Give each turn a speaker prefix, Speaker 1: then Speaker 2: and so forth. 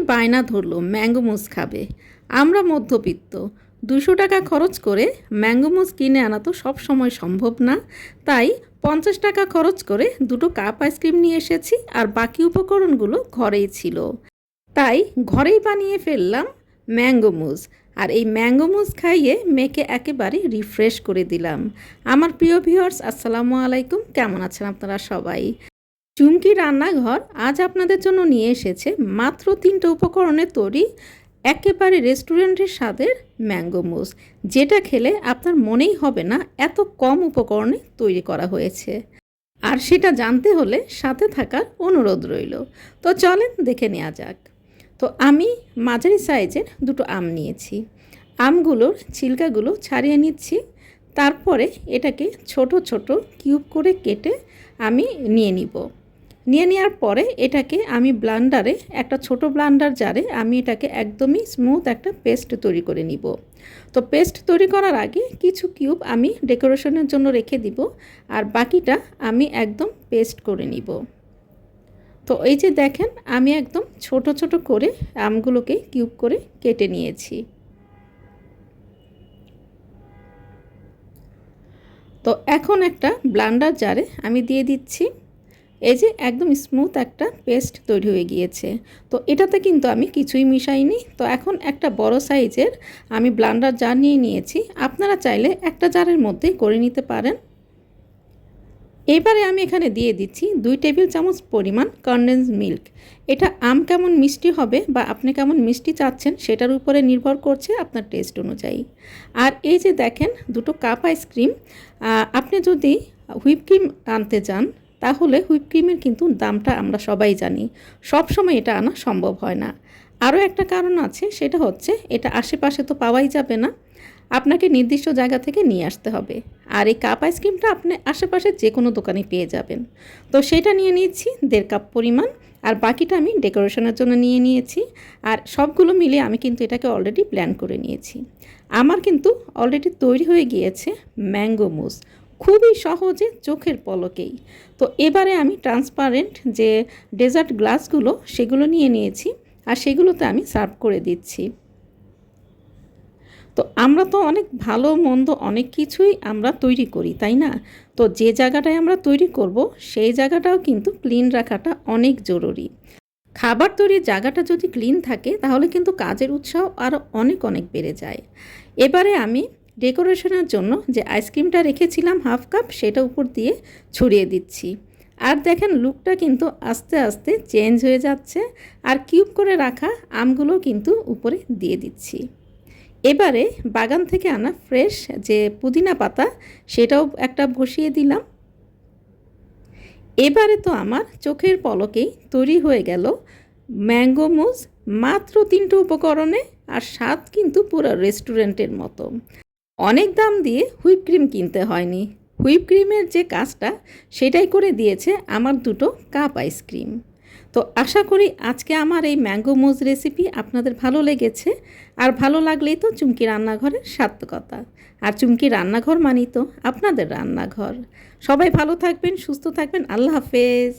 Speaker 1: বায়না ধরলো ম্যাঙ্গো মুজ খাবে। আমরা মধ্যবিত্ত, 200 টাকা খরচ করে ম্যাঙ্গো মুজ কিনে আনা তো সব সময় সম্ভব না। তাই 50 টাকা খরচ করে 2টো কাপ আইসক্রিম নিয়ে এসেছি, আর বাকি উপকরণগুলো ঘরেই ছিল। তাই ঘরেই বানিয়ে ফেললাম ম্যাঙ্গো মুজ। আর এই ম্যাঙ্গো মুজ খাইয়ে মেয়েকে একেবারে রিফ্রেশ করে দিলাম। আমার প্রিয় ভিউয়ার্স, আসসালামু আলাইকুম, কেমন আছেন আপনারা সবাই? চুমকি রান্নাঘর আজ আপনাদের জন্য নিয়ে এসেছে মাত্র 3টে উপকরণে তৈরি একেবারে রেস্টুরেন্টের স্বাদের ম্যাঙ্গো মুজ, যেটা খেলে আপনার মনেই হবে না এত কম উপকরণে তৈরি করা হয়েছে। আর সেটা জানতে হলে সাথে থাকার অনুরোধ রইল। তো চলেন দেখে নেওয়া যাক। তো আমি মাঝারি সাইজের 2টো আম নিয়েছি। আমগুলোর ছিলকাগুলো ছাড়িয়ে নিচ্ছি। তারপরে এটাকে ছোট ছোট কিউব করে কেটে আমি নিয়ে নেওয়ার পরে এটাকে আমি ব্লান্ডারে, একটা ছোট ব্লান্ডার জারে আমি এটাকে একদমই স্মুথ একটা পেস্ট তৈরি করে নিব। তো পেস্ট তৈরি করার আগে কিছু কিউব আমি ডেকোরেশনের জন্য রেখে দিব, আর বাকিটা আমি একদম পেস্ট করে নিব। তো এই যে দেখেন, আমি একদম ছোট ছোট করে আমগুলোকে কিউব করে কেটে নিয়েছি। তো এখন একটা ব্লান্ডার জারে আমি দিয়ে দিচ্ছি। এই যে একদম স্মুথ একটা পেস্ট তৈরি হয়ে গিয়েছে। তো এটাতে কিন্তু আমি কিছুই মিশাইনি। তো এখন একটা বড় সাইজের আমি ব্লান্ডার জার নিয়ে নিয়েছি। আপনারা চাইলে একটা জারের মধ্যেই করে নিতে পারেন। এবারে আমি এখানে দিয়ে দিচ্ছি 2 টেবিল চামচ পরিমাণ কনডেন্স মিল্ক। এটা আম কেমন মিষ্টি হবে বা আপনি কেমন মিষ্টি চাচ্ছেন সেটার উপরে নির্ভর করছে আপনার টেস্ট অনুযায়ী। আর এই যে দেখেন 2টো কাপ আইসক্রিম, আপনি যদি হুইপ ক্রিম আনতে চান তাহলে হুইপ ক্রিমের কিন্তু দামটা আমরা সবাই জানি, সব সময় এটা আনা সম্ভব হয় না। আরও একটা কারণ আছে, সেটা হচ্ছে এটা আশেপাশে তো পাওয়াই যাবে না, আপনাকে নির্দিষ্ট জায়গা থেকে নিয়ে আসতে হবে। আর এই কাপ আইসক্রিমটা আপনি আশেপাশে যে কোনো দোকানে পেয়ে যাবেন। তো সেটা নিয়ে নিচ্ছি 1.5 কাপ পরিমাণ, আর বাকিটা আমি ডেকোরেশনের জন্য নিয়ে নিয়েছি। আর সবগুলো মিলে আমি কিন্তু এটাকে অলরেডি প্ল্যান করে নিয়েছি। আমার কিন্তু অলরেডি তৈরি হয়ে গিয়েছে ম্যাঙ্গো মুজ, খুবই সহজে চোখের পলকেই। তো এবারে আমি ট্রান্সপারেন্ট যে ডেজার্ট গ্লাসগুলো সেগুলো নিয়ে নিয়েছি, আর সেগুলোতে আমি সার্ভ করে দিচ্ছি। তো আমরা তো অনেক ভালো মন্দ অনেক কিছুই আমরা তৈরি করি, তাই না? তো যে জায়গাটায় আমরা তৈরি করব সেই জায়গাটাও কিন্তু ক্লিন রাখাটা অনেক জরুরি। খাবার তৈরির জায়গাটা যদি ক্লিন থাকে তাহলে কিন্তু কাজের উৎসাহ আরও অনেক অনেক বেড়ে যায়। এবারে আমি ডেকোরেশনের জন্য যে আইসক্রিমটা রেখেছিলাম 1/2 কাপ, সেটা উপর দিয়ে ছড়িয়ে দিচ্ছি। আর দেখেন লুকটা কিন্তু আস্তে আস্তে চেঞ্জ হয়ে যাচ্ছে। আর কিউব করে রাখা আমগুলো কিন্তু উপরে দিয়ে দিচ্ছি। এবারে বাগান থেকে আনা ফ্রেশ যে পুদিনা পাতা সেটাও একটা বসিয়ে দিলাম। এবারে তো আমার চোখের পলকেই তৈরি হয়ে গেল ম্যাঙ্গো মুজ, মাত্র 3টে উপকরণে। আর স্বাদ কিন্তু পুরো রেস্টুরেন্টের মতো। অনেক দাম দিয়ে হুইপ ক্রিম কিনতে হয়নি, হুইপ ক্রিমের যে কাজটা সেটাই করে দিয়েছে আমার 2টো কাপ আইসক্রিম। তো আশা করি আজকে আমার এই ম্যাঙ্গো মুজ রেসিপি আপনাদের ভালো লেগেছে। আর ভালো লাগলেই তো চুমকি রান্নাঘরের সার্থকতা। আর চুমকি রান্নাঘর মানেই তো আপনাদের রান্নাঘর। সবাই ভালো থাকবেন, সুস্থ থাকবেন, আল্লাহ হাফেজ।